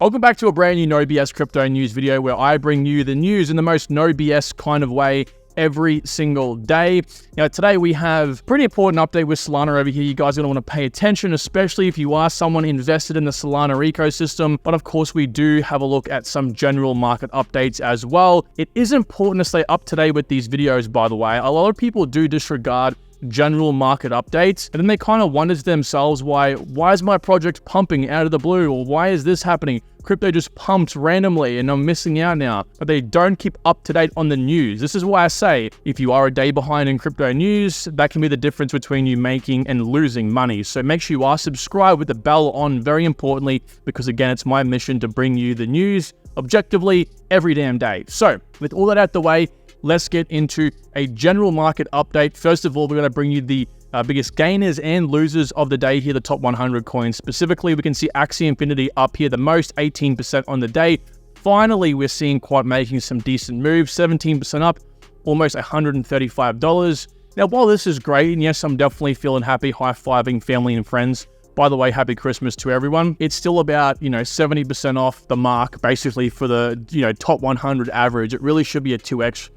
Welcome back to a brand new No BS crypto news video where I bring you the news in the most no BS kind of way every single day. Now, today we have a pretty important update with Solana over here. You guys are going to want to pay attention, especially if you are someone invested in the Solana ecosystem. But of course, we do have a look at some general market updates as well. It is important to stay up to date with these videos, by the way. A lot of people do disregard general market updates, and then they kind of wonder to themselves, why is my project pumping out of the blue, or why is this happening? Crypto just pumped randomly and I'm missing out now. But they don't keep up to date on the news. This is why I say, if you are a day behind in crypto news, that can be the difference between you making and losing money. So make sure you are subscribed with the bell on, very importantly, because again, it's my mission to bring you the news objectively every damn day. So with all that out the way, let's get into a general market update. First of all, we're going to bring you the biggest gainers and losers of the day here, the top 100 coins. Specifically, we can see Axie Infinity up here the most, 18% on the day. Finally, we're seeing Quad making some decent moves, 17% up, almost $135. Now, while this is great, and yes, I'm definitely feeling happy high-fiving family and friends. By the way, happy Christmas to everyone. It's still about, 70% off the mark, basically, for the, top 100 average. It really should be a 2x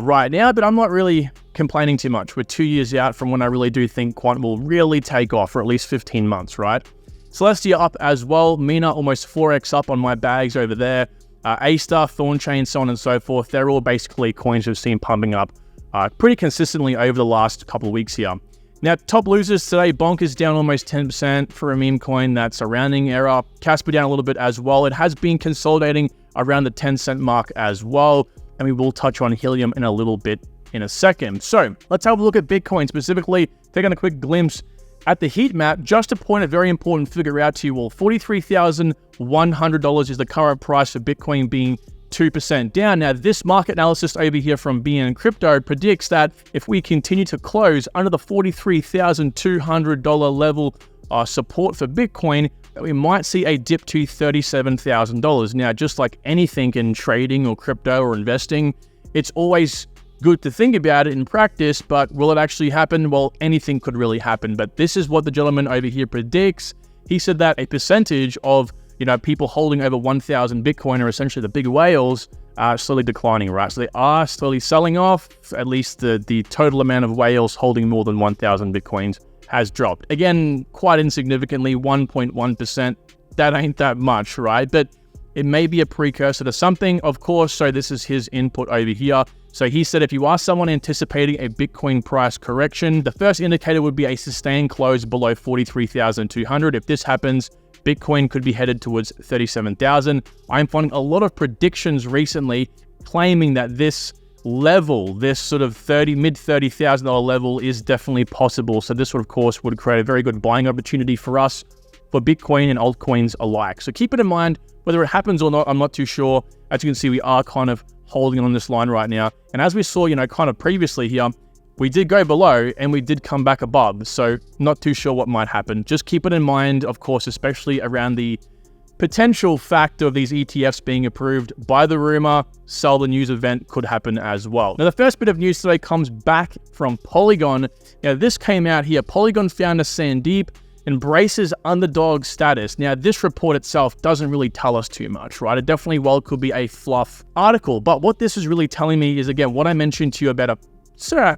right now, but I'm not really complaining too much. We're 2 years out from when I really do think Quant will really take off, for at least 15 months, right? Celestia up as well. Mina almost 4x up on my bags over there. A-Star, Thornchain, so on and so forth. They're all basically coins we've seen pumping up pretty consistently over the last couple of weeks here. Now, top losers today, Bonk is down almost 10% for a meme coin. That's a rounding error. Casper down a little bit as well. It has been consolidating around the 10-cent mark as well. And we will touch on Helium in a little bit in a second. So let's have a look at Bitcoin, specifically taking a quick glimpse at the heat map, just to point a very important figure out to you all. $43,100 is the current price for Bitcoin, being 2% down. Now, this market analysis over here from BN Crypto predicts that if we continue to close under the $43,200 level support for Bitcoin, that we might see a dip to $37,000. Now, just like anything in trading or crypto or investing, it's always good to think about it in practice, but will it actually happen? Well, anything could really happen, but this is what the gentleman over here predicts. He said that a percentage of people holding over 1,000 Bitcoin, are essentially the big whales, are slowly declining, right? So they are slowly selling off. At least the total amount of whales holding more than 1,000 Bitcoins has dropped. Again, quite insignificantly, 1.1%. That ain't that much, right? But it may be a precursor to something, of course. So this is his input over here. So he said, if you are someone anticipating a Bitcoin price correction, the first indicator would be a sustained close below 43,200. If this happens, Bitcoin could be headed towards 37,000. I'm finding a lot of predictions recently claiming that this level, this sort of mid $30,000 level, is definitely possible. So this would, of course, would create a very good buying opportunity for us, for Bitcoin and altcoins alike. So keep it in mind. Whether it happens or not, I'm not too sure. As you can see, we are kind of holding on this line right now. And as we saw, kind of previously here, we did go below and we did come back above. So not too sure what might happen. Just keep it in mind, of course, especially around the potential factor of these ETFs being approved by the rumor. Sell the news event could happen as well. Now, the first bit of news today comes back from Polygon. Now, this came out here. Polygon founder Sandeep embraces underdog status. Now, this report itself doesn't really tell us too much, right? It definitely could be a fluff article. But what this is really telling me is, again, what I mentioned to you about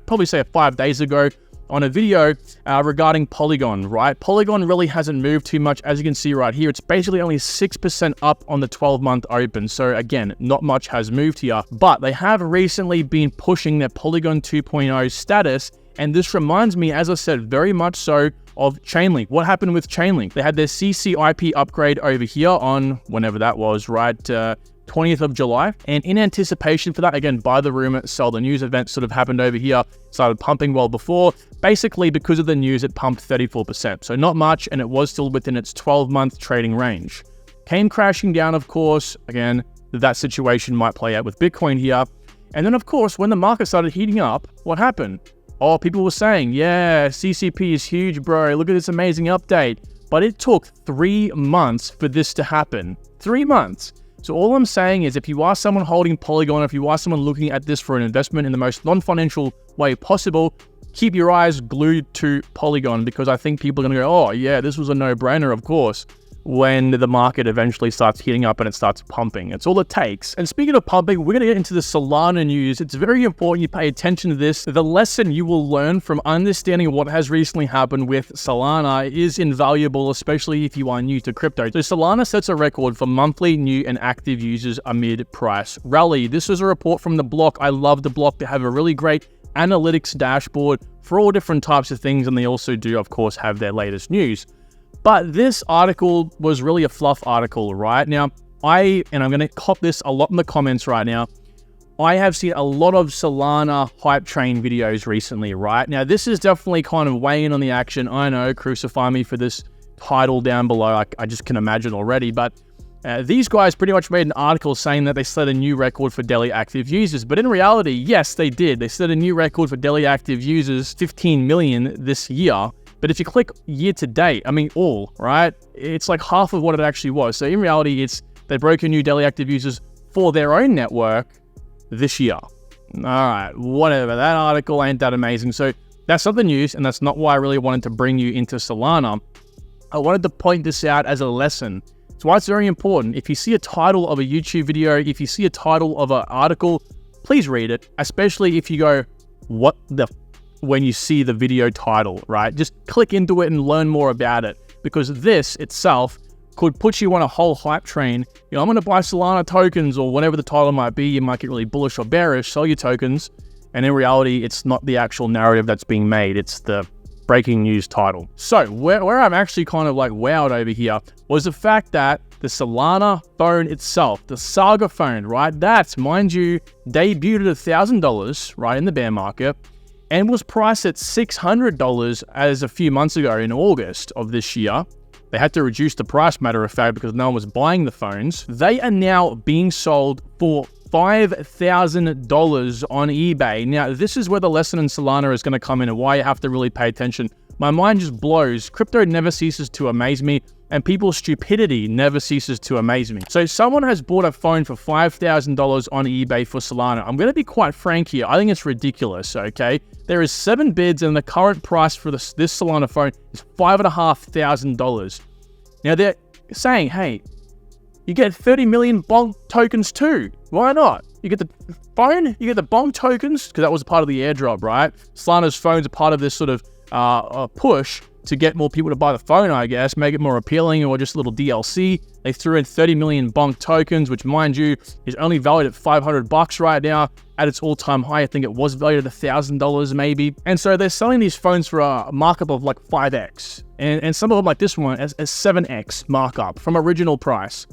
probably 5 days ago on a video regarding Polygon, right? Polygon really hasn't moved too much. As you can see right here, it's basically only 6% up on the 12-month open. So again, not much has moved here, but they have recently been pushing their Polygon 2.0 status. And this reminds me, as I said, very much so of Chainlink. What happened with Chainlink? They had their CCIP upgrade over here on whenever that was, right? 20th of July. And in anticipation for that, again, by the rumor, sell the news event sort of happened over here, started pumping well before. Basically, because of the news, it pumped 34%. So not much, and it was still within its 12-month trading range. Came crashing down, of course. Again, that situation might play out with Bitcoin here. And then, of course, when the market started heating up, what happened? Oh, people were saying, yeah, CCP is huge, bro. Look at this amazing update. But it took 3 months for this to happen. 3 months. So all I'm saying is, if you are someone holding Polygon, if you are someone looking at this for an investment in the most non-financial way possible, keep your eyes glued to Polygon, because I think people are going to go, oh yeah, this was a no-brainer, of course. when the market eventually starts heating up and it starts pumping. It's all it takes. And speaking of pumping, we're going to get into the Solana news. It's very important you pay attention to this. The lesson you will learn from understanding what has recently happened with Solana is invaluable, especially if you are new to crypto. So Solana sets a record for monthly new and active users amid price rally. This is a report from The Block. I love The Block. They have a really great analytics dashboard for all different types of things, and they also do, of course, have their latest news. But this article was really a fluff article, right? Now, I'm going to cop this a lot in the comments right now, I have seen a lot of Solana hype train videos recently, right? Now, this is definitely kind of weighing on the action. I know, crucify me for this title down below. I just can imagine already, but these guys pretty much made an article saying that they set a new record for daily active users. But in reality, yes, they did. They set a new record for daily active users, 15 million this year. But if you click year to date, I mean all, right? It's like half of what it actually was. So in reality, they broke a new daily active users for their own network this year. All right, whatever. That article ain't that amazing. So that's not the news, and that's not why I really wanted to bring you into Solana. I wanted to point this out as a lesson. It's why it's very important. If you see a title of a YouTube video, if you see a title of an article, please read it, especially if you go, what the when you see the video title, right? Just click into it and learn more about it, because this itself could put you on a whole hype train. You know, I'm going to buy Solana tokens, or whatever the title might be. You might get really bullish or bearish, sell your tokens. And in reality, it's not the actual narrative that's being made. It's the breaking news title. So where I'm actually kind of like wowed over here was the fact that the Solana phone itself, the Saga phone, right? That's, mind you, debuted at $1,000, right, in the bear market, and was priced at $600 as a few months ago in August of this year. They had to reduce the price, matter of fact, because no one was buying the phones. They are now being sold for $5,000 on eBay. Now, this is where the lesson in Solana is going to come in and why you have to really pay attention. My mind just blows. Crypto never ceases to amaze me, and people's stupidity never ceases to amaze me. So someone has bought a phone for $5,000 on eBay for Solana. I'm going to be quite frank here. I think it's ridiculous, okay? There is 7 bids, and the current price for this Solana phone is $5,500. Now, they're saying, hey, you get 30 million Bonk tokens too. Why not? You get the phone, you get the Bonk tokens, because that was part of the airdrop, right? Solana's phones are part of this sort of push to get more people to buy the phone, I guess, make it more appealing, or just a little DLC. They threw in 30 million Bonk tokens, which, mind you, is only valued at $500 right now. At its all-time high, I think it was valued at $1,000 maybe. And so they're selling these phones for a markup of like 5x. And some of them, like this one, as 7x markup from original price.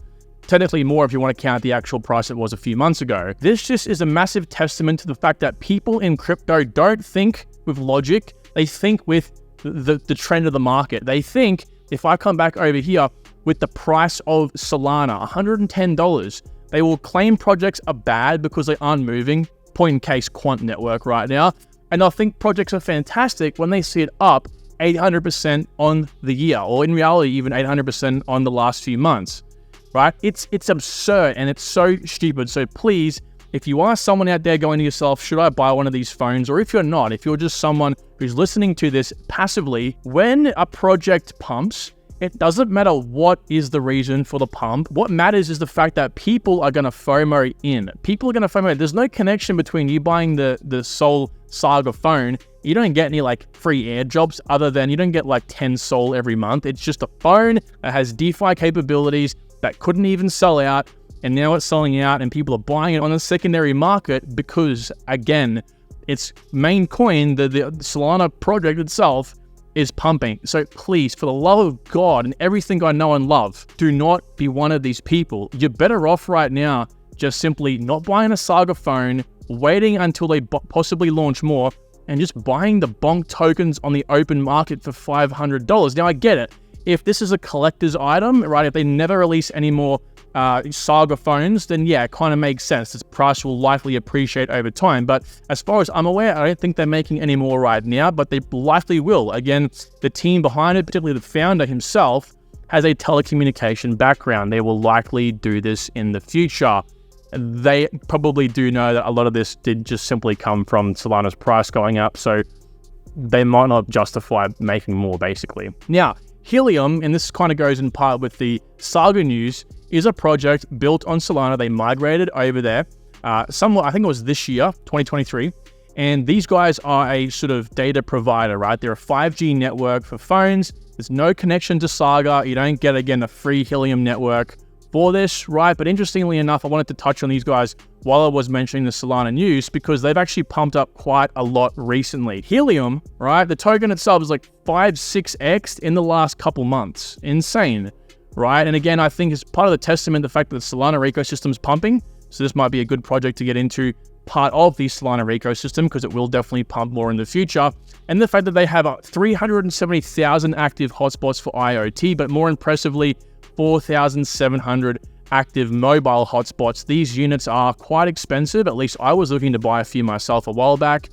Technically more if you want to count the actual price it was a few months ago. This just is a massive testament to the fact that people in crypto don't think with logic. They think with the trend of the market. They think, if I come back over here with the price of Solana, $110, they will claim projects are bad because they aren't moving. Point in case Quant Network right now. And they'll think projects are fantastic when they see it up 800% on the year, or in reality, even 800% on the last few months, right? It's absurd, and it's so stupid. So please, if you are someone out there going to yourself, should I buy one of these phones? Or if you're not, if you're just someone who's listening to this passively, when a project pumps, it doesn't matter what is the reason for the pump. What matters is the fact that people are going to FOMO in. People are going to FOMO. There's no connection between you buying the Sol Saga phone. You don't get any like free airdrops, other than you don't get like 10 Sol every month. It's just a phone that has DeFi capabilities that couldn't even sell out, and now it's selling out, and people are buying it on the secondary market because, again, its main coin, the Solana project itself, is pumping. So please, for the love of God and everything I know and love, do not be one of these people. You're better off right now just simply not buying a Saga phone, waiting until they possibly launch more, and just buying the Bonk tokens on the open market for $500. Now, I get it. If this is a collector's item, right, if they never release any more Saga phones, then yeah, it kind of makes sense. This price will likely appreciate over time. But as far as I'm aware, I don't think they're making any more right now, but they likely will. Again, the team behind it, particularly the founder himself, has a telecommunication background. They will likely do this in the future. They probably do know that a lot of this did just simply come from Solana's price going up, so they might not justify making more, basically. Now, Helium, and this kind of goes in part with the Saga news, is a project built on Solana. They migrated over there somewhat, I think it was this year, 2023. And these guys are a sort of data provider, right? They're a 5G network for phones. There's no connection to Saga. You don't get, again, a free Helium network for this, right? But interestingly enough, I wanted to touch on these guys while I was mentioning the Solana news because they've actually pumped up quite a lot recently. Helium, right? The token itself is like 5-6x in the last couple months. Insane, right? And again, I think it's part of the testament, the fact that the Solana ecosystem is pumping. So this might be a good project to get into, part of the Solana ecosystem, because it will definitely pump more in the future. And the fact that they have 370,000 active hotspots for IoT, but more impressively, 4,700 active mobile hotspots. These units are quite expensive. At least I was looking to buy a few myself a while back.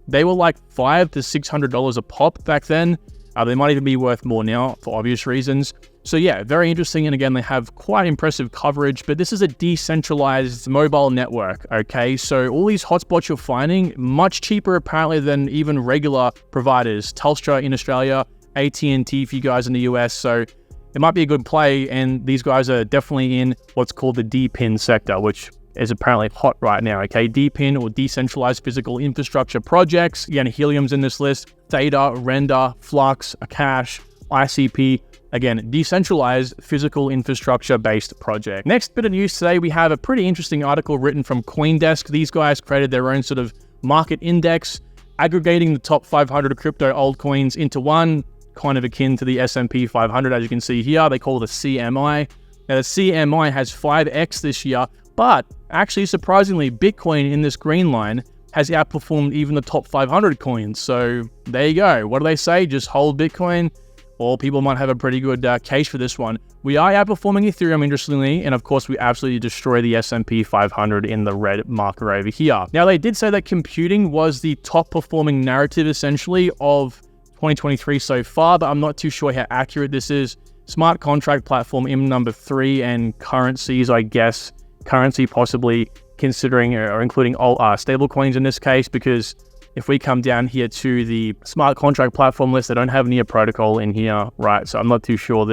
They were like $500 to $600 a pop back then. They might even be worth more now for obvious reasons. So yeah, very interesting. And again, they have quite impressive coverage, but this is a decentralized mobile network, okay? So all these hotspots you're finding, much cheaper apparently than even regular providers. Telstra in Australia, AT&T for you guys in the US. So it might be a good play. And these guys are definitely in what's called the dpin sector, which is apparently hot right now, okay? dpin, or decentralized physical infrastructure projects. Again, Helium's in this list. Theta, Render, Flux, Akash, ICP. Again, decentralized physical infrastructure-based project. Next bit of news today, we have a pretty interesting article written from CoinDesk. These guys created their own sort of market index, aggregating the top 500 crypto altcoins into one, kind of akin to the S&P 500, as you can see here. They call it the CMI. Now, the CMI has 5x this year, but actually, surprisingly, Bitcoin in this green line has outperformed even the top 500 coins. So there you go. What do they say? Just hold Bitcoin. Or people might have a pretty good case for this one. We are outperforming Ethereum, interestingly, and of course, we absolutely destroy the S&P 500 in the red marker over here. Now, they did say that computing was the top performing narrative, essentially, of 2023 so far, but I'm not too sure how accurate this is. Smart contract platform in number 3, and currencies, I guess, currency possibly considering or including all stable coins in this case, because if we come down here to the smart contract platform list, they don't have Near Protocol in here, right? So I'm not too sure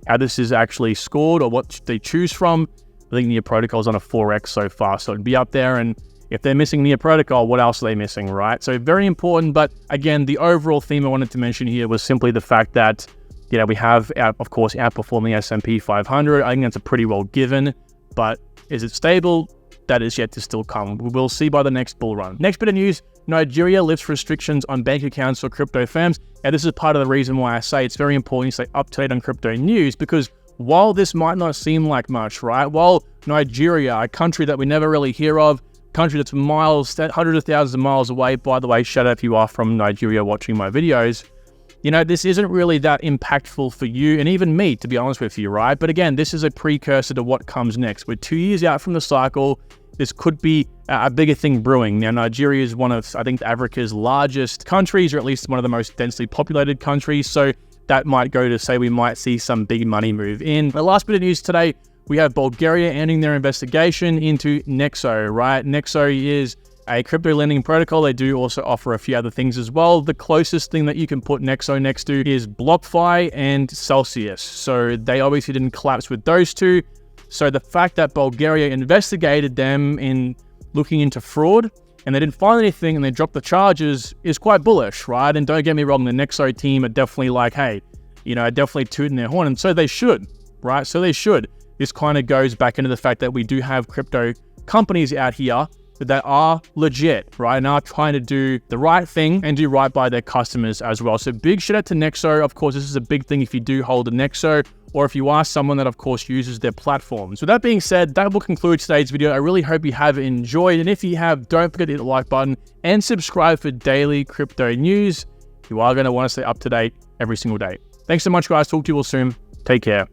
how this is actually scored or what they choose from. I think Near Protocol is on a 4x so far, so it'd be up there. And if they're missing Near Protocol, what else are they missing, right? So very important. But again, the overall theme I wanted to mention here was simply the fact that, you know, we have, of course, outperforming S&P 500. I think that's a pretty well given, but is it stable? That is yet to still come. We will see by the next bull run. Next bit of news, Nigeria lifts restrictions on bank accounts for crypto firms. Now, this is part of the reason why I say it's very important to stay up to date on crypto news, because while this might not seem like much, right? While Nigeria, a country that we never really hear of, country that's miles, hundreds of thousands of miles away, by the way, shout out if you are from Nigeria watching my videos, you know, this isn't really that impactful for you and even me, to be honest with you, right? But again, this is a precursor to what comes next. We're 2 years out from the cycle. This could be a bigger thing brewing. Now, Nigeria is one of, I think, Africa's largest countries, or at least one of the most densely populated countries. So that might go to say we might see some big money move in. The last bit of news today, we have Bulgaria ending their investigation into Nexo, right? Nexo is a crypto lending protocol. They do also offer a few other things as well. The closest thing that you can put Nexo next to is BlockFi and Celsius. So they obviously didn't collapse with those two. So the fact that Bulgaria investigated them in looking into fraud and they didn't find anything and they dropped the charges is quite bullish, right? And don't get me wrong, the Nexo team are definitely like, hey, you know, definitely tooting their horn. And so they should, right? So they should. This kind of goes back into the fact that we do have crypto companies out here that are legit, right, and are trying to do the right thing and do right by their customers as well. So big shout out to Nexo. Of course, this is a big thing if you do hold a Nexo, or if you are someone that, of course, uses their platform. So that being said, that will conclude today's video. I really hope you have enjoyed. And if you have, don't forget to hit the like button and subscribe for daily crypto news. You are going to want to stay up to date every single day. Thanks so much, guys. Talk to you all soon. Take care.